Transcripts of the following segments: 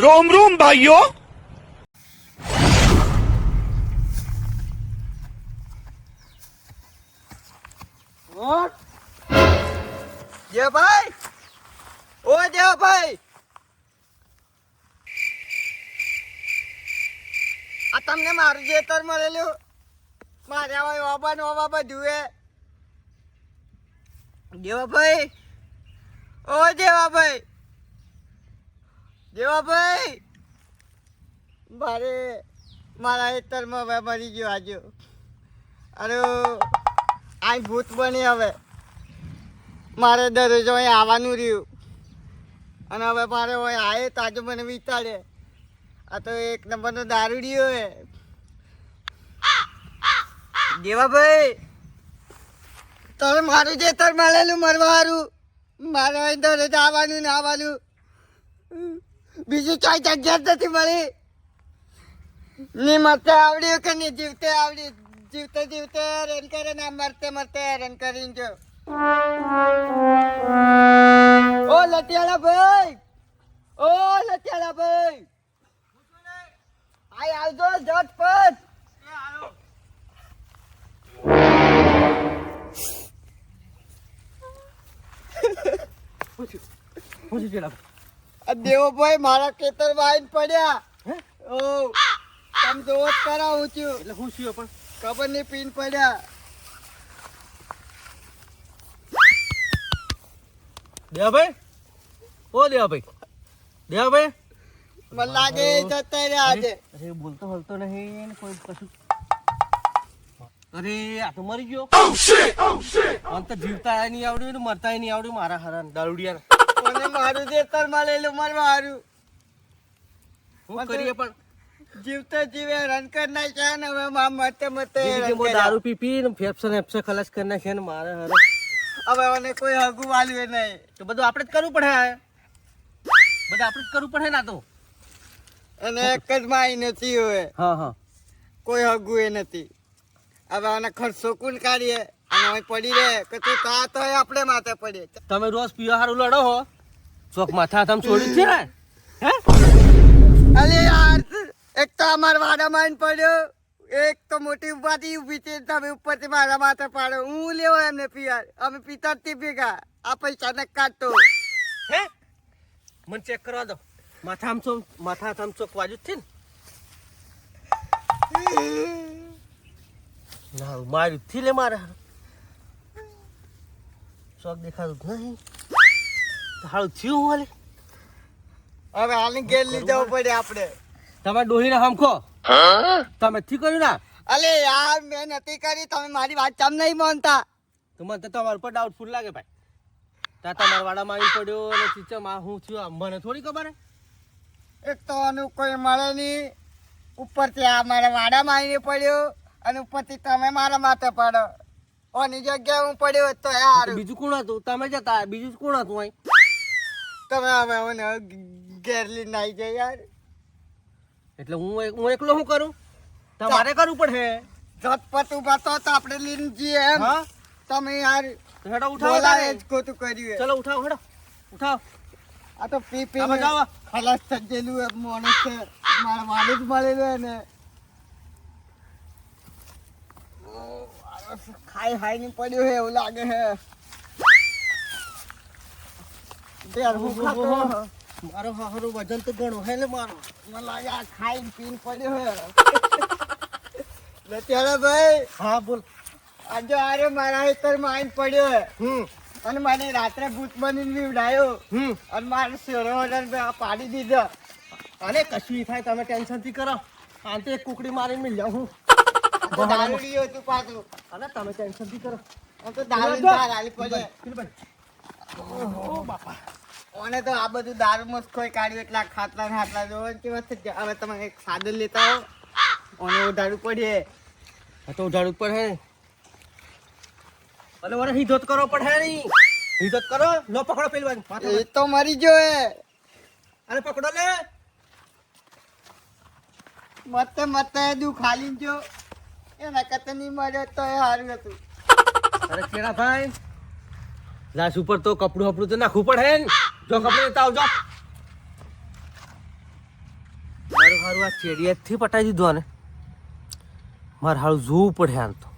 रोम रोम भाइयों। દેવભાઈ, ઓ દેવભાઈ, આ તમને મારું જેતર મળેલું. મારે હવે ઓબા બધું હે. દેવાભાઈ, ઓ દેવાભાઈ, દેવાભાઈ, મારા ખેતરમાં હવે મરી ગયો આજો. અરે આ ભૂત બની હવે. મારે દરરોજ અહીં આવવાનું રહ્યું અને હવે મારે અહીં આવે તાજો મને વિચારે. આ તો એક નંબરનો દારૂડિયો હે. દેવાભાઈ, તમે મારું જેતર મળેલું મરવાનું. મારે અહીં દરરોજ આવવાનું ને આવવાનું. બીજું ચાઈ જગ્યા જ નથી મળી. ની મરતે આવડ્યું કે નહીં જીવતે આવડ્યું. જીવતે જીવતે હેરાન કરે ને મરતે મરતે હેરાન કરીને જો. ઓ લટિયાળા ભાઈ, ઓ લટિયાળા ભાઈ, આય આવજો ઝટપટ. દેવભાઈ મારા ખેતરમાં આવીને પડ્યા. ઓ તમે જોવો જ કરાવું છું. એટલે હું છું પણ ખબર નહીં પીન પડ્યા. દેવાભાઈ, ઓ દેવાભાઈ, દેવાભાઈ, મને લાગે જતા રહ્યા આજે. અરે બોલતો હલતો નહીં કોઈ કશું. અરે આ તો મરી ગયો. આમ તો જીવતા નહીં આવડ્યું ને મરતા નહીં આવડ્યું. મારા હરાન દારૂડિયા મને મારું જેતર મળેલું મરવા હારું. હું કરીએ પણ જીવતા જીવે રન કરી નાખ્યા ને હવે મરતે મરતે દારૂ પી પી ને ફેફસા ખલાસ કરી નાખ્યા ને મારે હરે. હવે મને કોઈ હગું વાલ્યું નહીં. તો બધું આપણે જ કરવું પડે. બધું આપણે જ કરવું પડે ના તો. અને એક જ માઈ નથી હવે. હા હા, કોઈ હગું એ નથી. હવે આને ખર્ચો કોણ કાઢીએ અને હવે પડી રહે કે તું તા તો આપણે માથે પડીએ. તમે રોજ પીવા હારું લડો હો. ચોક માથા તમે છોડી છે ને. હે અલે યાર, એક તો અમારા વાડામાં પડ્યો, એક તો મોટી ઉપાધિ ઉભી છે. તમે ઉપરથી મારા માથે પાડો. હું લેવો એમને પિયાર. અમે પિતા જ ભેગા. આ પૈસા ને કાઢતો. હે મને ચેક કરવા દો. માથા આમ ચોક વાજુ છે ને. ના માર્યું થી લે મારે ચોક દેખાતું નહીં. હારું થયું હું હાલે. હવે હાલની ઘેર લઈ જવું પડે આપણે. તમે ડોહીને હમખો તમે થી કર્યું ના. અલે યાર, મેં નથી કરી. તમે મારી વાત ચમ નહીં માનતા. તો મને તો તમારા ઉપર ડાઉટફુલ લાગે ભાઈ. ત્યાં તમારા વાડામાં આવી પડ્યો અને ચીચમ આ હું થયું મને થોડી ખબર હે. એક તો આનું કોઈ મળે નહીં. ઉપરથી આ મારા વાડામાં આવીને પડ્યો અને ઉપરથી તમે મારા માથે પડો. ઓની જગ્યાએ હું પડ્યો તો યાર. બીજું કોણ હતું? તમે જતા. બીજું કોણ હતું અહીં? તમે હવે મને ઘેર લઈને નાઈ જાય યાર. એટલે હું એકલો શું કરું? તમારે કરવું પડે. ઝટપટ ઉભા તો આપણે લઈને જઈએ એમ. હા તમે યાર તો હેડો ઉઠાવો. બોલાવે જ ખોટું કર્યું. ચલો ઉઠાવો, હેડો ઉઠાવો. આ તો પી પી આમાં જાઓ. ખલાસ થયેલું માણસ છે. મારા વાડું જ મળેલું એને. ખાઈ ખાઈ ને પડ્યું હે એવું લાગે હે. મારો હારું વજન તો ઘણું હે ને મારો. મને લાગે આ ખાઈને પીને પડ્યો હે. લટિયાળા ભાઈ, હા બોલ. આજે આરે મારા ખેતરમાં આવીને પડ્યો હે. અને મને રાત્રે ભૂત બનીને બીવડાયો. અને મારે શેરો પાડી દીધો. અરે કશું થાય તમે ટેન્શન થી કરો. આંતે એક કુકડી મારીને મિલ જાઉં હું. દારૂડિયો હતું પાછું. અરે તમે ટેન્શન થી કરો. આમ તો દારૂ ચાર હાલી પડે. ઓ બાપા, ઓને તો આ બધું દારૂ મસ્ત કોઈ કાઢ્યું એટલે ખાટલા ને હાટલા જોવો કે વસ્તુ. હવે તમે એક સાધન લેતા હો. ઓને ઉધારું પડીએ. આ તો ઉઠાડવું જ પડે. અરે વરે હિજત કરો પડે નહીં. હિજત કરો. લો પકડો પેલી બાજુ. એ તો મરી ગયો હે. અરે પકડો લે. મતે દુ ખાલી જો એના કરતા નહીં મળ્યો તો એ સારું હતું. અરે કેળા ભાઈ, લાશ ઉપર તો કપડું તો નાખવું પડે ને. જો કપડું લેતા આવજો. હારું આ ચેડિયાથી પટાઈ દીધો ને મારે હારું જોવું પડે હાલ તો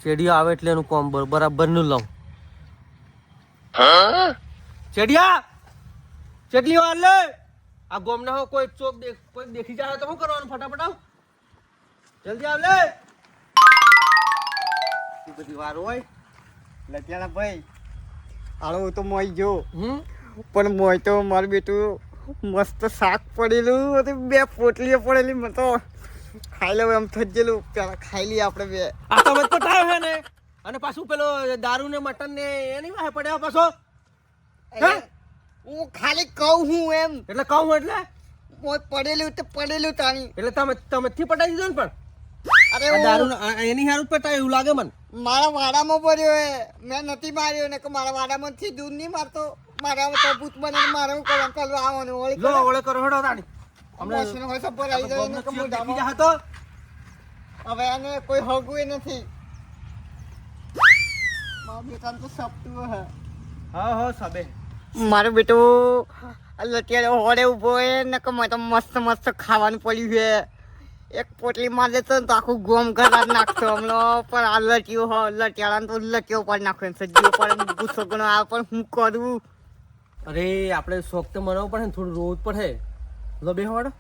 ચેડિયા આવે એટલે એનું કોમ બરાબર નું લઉં ચેડિયા ચેટલી વાર લે આ ગોમના હો કોઈ ચોક કોઈ દેખી જાય તો શું કરવાનું ફટાફટ આવ જલ્દી આવ લે બધી વાર હોય લટિયાળા ભાઈ આળો તો મોઈ જો પણ મોય તો મારું બેટું મસ્ત શાક પડેલું અને 2 પોટલીઓ પડેલી મને તો ખાઈ લઉં એમ થઈ ગયેલું પેલા ખાઈ લઈએ આપણે 2 આ તો બધો ટાઈમ હે ને અને પાછું પેલો દારૂ ને મટન ને એની વાહે પડ્યા પાછો હું ખાલી કહું હું એમ એટલે કહું એટલે મોય પડેલું તો પડેલું તાણી એટલે તમે થી પટાઈ દીધો ને પણ અરે આ દારૂ એની હારું જ પટાય એવું લાગે મને મારા વાડામાં પડ્યો હે મેં નથી માર્યો ને કે મારા વાડામાંથી દૂર નહીં મારતો મારા તો ભૂત બને મારે હું કરવાનું ચાલુ આવવાનું ઓળી લો ઓળે કરો હેડો તાણી મશીન હોય સબર આવી જાય ને કે મોઢામાં બીજા હતો હવે આને કોઈ હગું નથી મારા બેટાને તો સપતું હે હા સબે મારો બેટો અત્યારે હોડે ઊભો હે ને કે મને તો મસ્ત મસ્ત ખાવાનું પડ્યું છે એક પોટલી માર દેતો ને તો આખું ગોમ ઘર નાખતો હમણાં પણ આ લટ્યો હો લટિયાળાને તો લટ્યો પર નાખ્યો સજ્જો પર ગુસ્સો ગણો આ પણ હું કરું અરે આપણે શોખ તો મનાવવું પડે ને થોડું રોજ પડે લો બે વાડો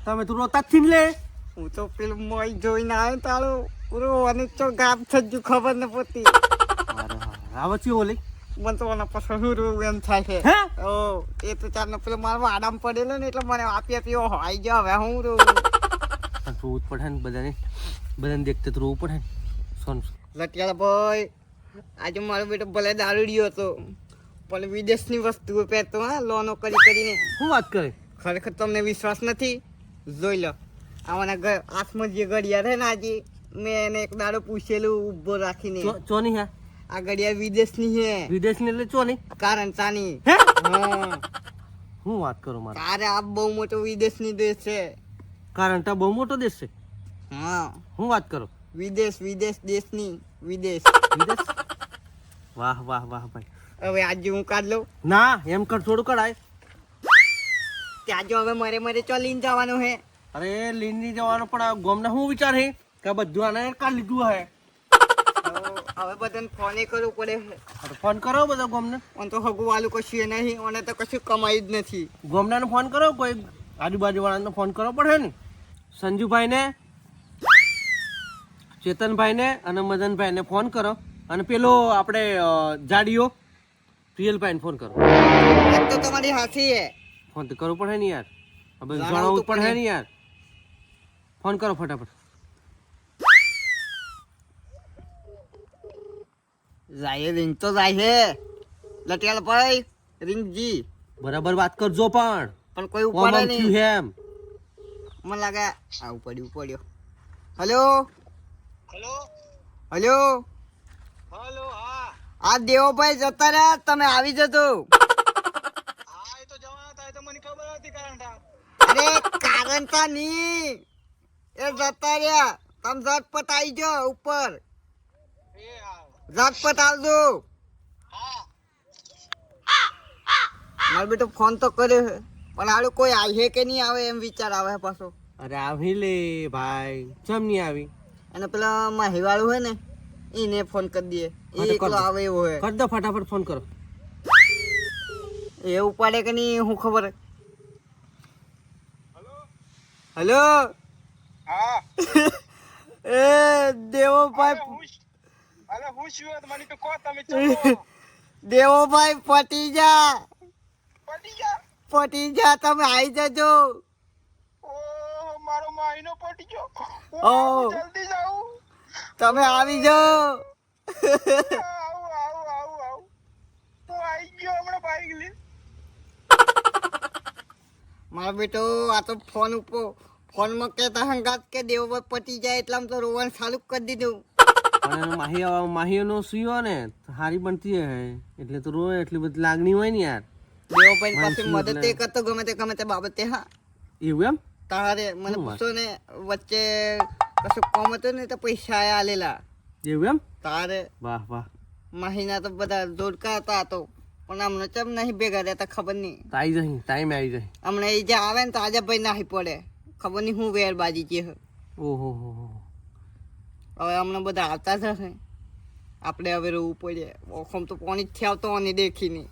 તમે તું રોતા જ છીન લે હું તો પેલું મોઈ જોઈને આવ્યો તાળું પૂરો અને ચો ગામ સજ્જુ ખબર ન પડતી આવો ચી ઓલી મને તો ઓના પછી હું રોવું એમ થાય છે હે ઓ એ તો ચારનો પેલો મારો આડામ પડેલો ને એટલે મને આપી હોય ગયો હવે હું રોવું રોવું જ પડે ને બધાને દેખતે તો રોવું પડે ને સોન લટિયાળા ભાઈ આજે મારો બેટો ભલે દારૂડિયો હતો પણ વિદેશની વસ્તુઓ પહેરતો હા લોનો કરીને શું વાત કરે ખરેખર તમને વિશ્વાસ નથી જોઈ લો આવાના હાથમાં જે ઘડિયાળ છે ને આજે મેં એને એક દાડો પૂછેલું ઉભો રાખીને ચોની હે આ ઘડિયાળ વિદેશની છે વિદેશની એટલે ચોની કારણ ચાની હે હા હું વાત કરું મારે તારે આ બહુ મોટો વિદેશની દેશ છે કારણ તો બહુ મોટો દેશ છે હા હું વાત કરું વિદેશ દેશની વિદેશ વિદેશ વાહ ભાઈ હવે આજે હું કાઢ લઉં ના એમ કર થોડું કરાય ત્યાં જો હવે મરે ચાલીને જવાનું હે અરે લીની જવાનો પણ ગોમને શું વિચાર હે કે બધું આને કાઢ લીધું હે હવે બધાને ફોન કરવું પડે ફોન કરો બધા ગોમને ઓન તો હગું વાલું કશું નહીં ઓને તો કશું કમાઈ જ નથી ગોમડાને ફોન કરો કોઈ આજુબાજુ વાળાને ફોન કરવો પડે ને સંજુભાઈને ચેતનભાઈને અને મદનભાઈને ફોન કરો અને પેલો આપણે જાડીઓ પ્રિયલભાઈને ફોન કરો તો તમારી હાથી હે ફોન તો કરવો પડે ને યાર હવે જણાવવું પડે ને યાર ફોન કરો ફટાફટ જાય રિંગ તો જાય છે લટિયાળ ભાઈ રિંગજી બરાબર વાત કરજો પણ કોઈ ઉપાડે નહીં એમ મને લાગે આવું પડ્યો હલો હા આ દેવભાઈ જતા રહ્યા તમે આવી જજો અરે કારણ તા ની એ જતા રહ્યા તમે ઝટપટ આવી જાઓ ઉપર ઝટપટ આવજો મારો બેટો ફોન તો કર્યો છે પણ આડું કોઈ આવે કે નહીં આવે એમ વિચાર આવે પાછો અરે આવી લે ભાઈ ચમ નહીં આવી અને પેલા માહીવાળું હોય ને એને ફોન કરી દઈએ એકલો આવે એવો હોય કર દો ફટાફટ ફોન કરો એ ઉપાડે કે નહીં હું ખબર હેલો હા એ દેવોભાઈ અરે હું છું મને તો કહો તમે દેવોભાઈ પટી જા પટી જા તમે આવી જજો ઓ મારો માઈનો પટી ગયો ઓ જલ્દી જાઉં તમે આવી જાઓ આવું તો આવી ગયો હમણાં બાઈક લઈને મારો બેટો આ તો ફોનમાં કહેતા હંગાત કે દેવોભાઈ પટી જાય એટલામાં તો રોવાનું ચાલુ કરી દીધું અને માહીઓનો સીયો ને હારી બનતી હે એટલે તો રોય એટલી બધી લાગણી હોય ને યાર દેવભાઈ પાસે માનસી મદદ એટલે- એ કરતો ગમે તે બાબતે. હા, એવું એમ? તારે મને શું વાત? પૂછો ને વચ્ચે કશું કામ હતું ને તો પૈસા આલેલા એવું એમ? તારે. વાહ વાહ. મહિના તો બધા જોડકા હતા તો, પણ હમણાં ચમ નહીં ભેગા રહેતા ખબર નહીં. તો આવી જઈ ટાઈમે આવી જાય. હમણાં એ જે આવે ને તો આજે ભાઈ નાહી પડે, ખબર નહીં હું વેરબાજી છે. ઓહો હો. હવે હમણાં બધા આવતા જશે, આપણે હવે રહેવું પડે. ઓખમ તો પાણી જ થી આવતો અને દેખી નહીં.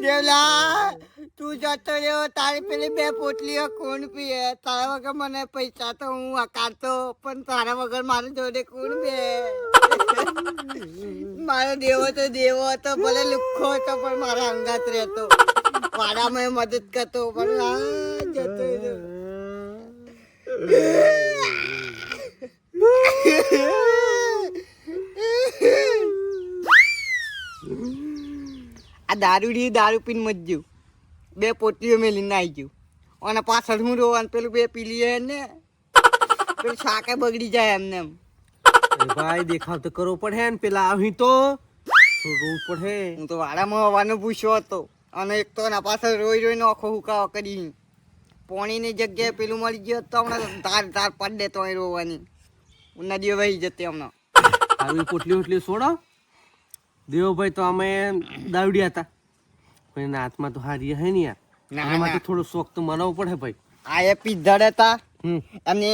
દેવલા, તું જતો રહ્યો, તારી પેલી 2 પોટલીઓ કોણ પીએ? તારા વગર મને પૈસા તો હું આકારતો, પણ તારા વગર મારી જોડે કોણ પીએ? મારો દેવો તો દેવો હતો, ભલે લુખ્ખો હતો પણ મારા અંગાત રહેતો, વાડામાં મદદ કરતો, પણ આ જતો રહ્યો. આ દારૂ પીને મજ્યું, 2 પોટલીઓ મેલીને આવી ગયું, અને પાછળ હું રોવાનું પેલું 2 પીલી હે ને પેલું શાકે બગડી જાય એમને એમ. ભાઈ દેખાવ તો કરવો પડે ને, પેલા અહીં તો રોવું પડે. હું તો વાડામાં હવાનો પૂછ્યો હતો, અને એક તો ના પાછળ રોઈને આખો હુકાવો કરી. પોણીની જગ્યાએ પેલું મળી ગયો તો હમણાં ધાર પાડી દેતો અહીં રોવાની, નદીઓ વહી જતી હમણાં. આવી પોટલી છોડો. દેવભાઈ તો અમે દાવડિયા હતા, પણ એના હાથમાં તો હારી હે ને યાર. ના, એના માટે ના. થોડો શોખ તો મનાવવો પડે ભાઈ. આ એ પીધડ હતા, હમ. અને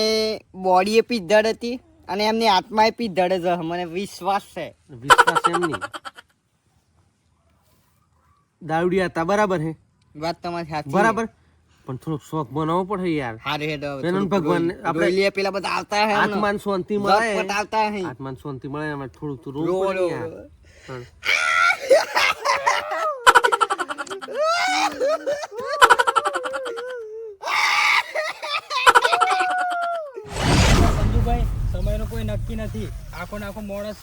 બોડી એ પીધડ હતી, અને એમની આત્મા એ પીધડ જ. મને વિશ્વાસ છે. વિશ્વાસ એમ નહીં, દાવડિયા હતા બરાબર હે, વાત તમારી સાચી. બરાબર, પણ થોડોક શોખ બનાવવો પડે યાર. હારે હેડો હવે વેનન થોડુંક ભગવાન રોઈ- આપણે- રોઈ લઈએ, પેલા બધા આવતા હે હમણાં. આત્માન શાંતિ ઝટપટ મળે, આવતા હે. આત્માન શાંતિ મળે એમાં થોડુંક તો રો, રોવું પડે રો. યાર. હા. સંજુભાઈ, સમયનો કોઈ નક્કી નથી, આખો ને આખો માણસ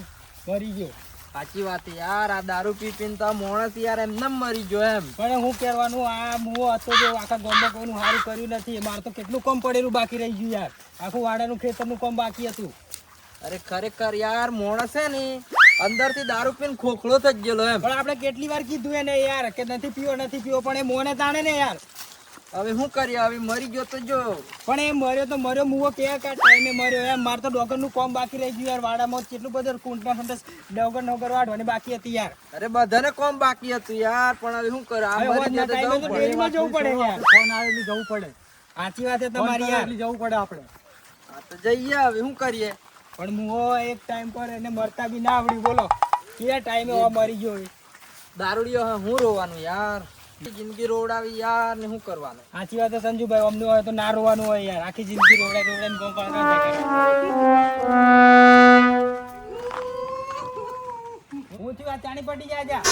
મરી ગયો. સાચી વાત યાર, આ દારૂ પી પીને તો આ માણસ યાર એમને મરી ગયો એમ. પણ હું કહેવાનું, આ મુઓ હતો જો આખા ગામમાં કોઈનું સારું કર્યું નથી. મારે તો કેટલું કામ પડેલું બાકી રહી ગયું યાર. આખું વાડાનું ખેતરનું કામ બાકી હતું. અરે ખરેખર યાર માણસ છે ને અંદરથી દારૂ પીને ખોખલો થઈ ગયેલો એમ. પણ આપણે કેટલી વાર કીધું એને યાર કે નથી પીવો, પણ એ મોને તાણે ને યાર. હવે શું કરીએ, હવે મરી ગયો તો જો. પણ એ મર્યો તો મર્યો, મુઓ કે ટાઈમે મર્યો એમ. મારે તો ડોગરનું કામ બાકી રહી ગયું યાર. વાડામાં કેટલું બધું કુંટના સંતસ ડોગર વાઢવાની બાકી હતી યાર. અરે બધાને કોમ બાકી હતું યાર, પણ હવે શું કરે, આ હવે મરી ગયો તો ટાઈમે જવું તો પડે. ડેરીમાં જવું પડે યાર. ફોન આવેલી જવું પડે. સાચી વાત છે તમારી યાર. જવું પડે આપણે. હા તો જઈએ, હવે શું કરીએ. પણ મુઓ એક ટાઈમ પર એને મરતા બી ના આવડ્યું. બોલો કે ટાઈમે હવે મરી ગયો એ. દારૂડિયો હવે હું રોવાનું યાર, જિંદગી રોવડાવી યાર, ને શું કરવાનું. સાચી વાત છે સંજુભાઈ, અમને હોય તો ના રોવાનું હોય યાર. આખી જિંદગી રોવડાઈને ગોમ પાડવા હું થયું આ ચાણી પડી જાય જા.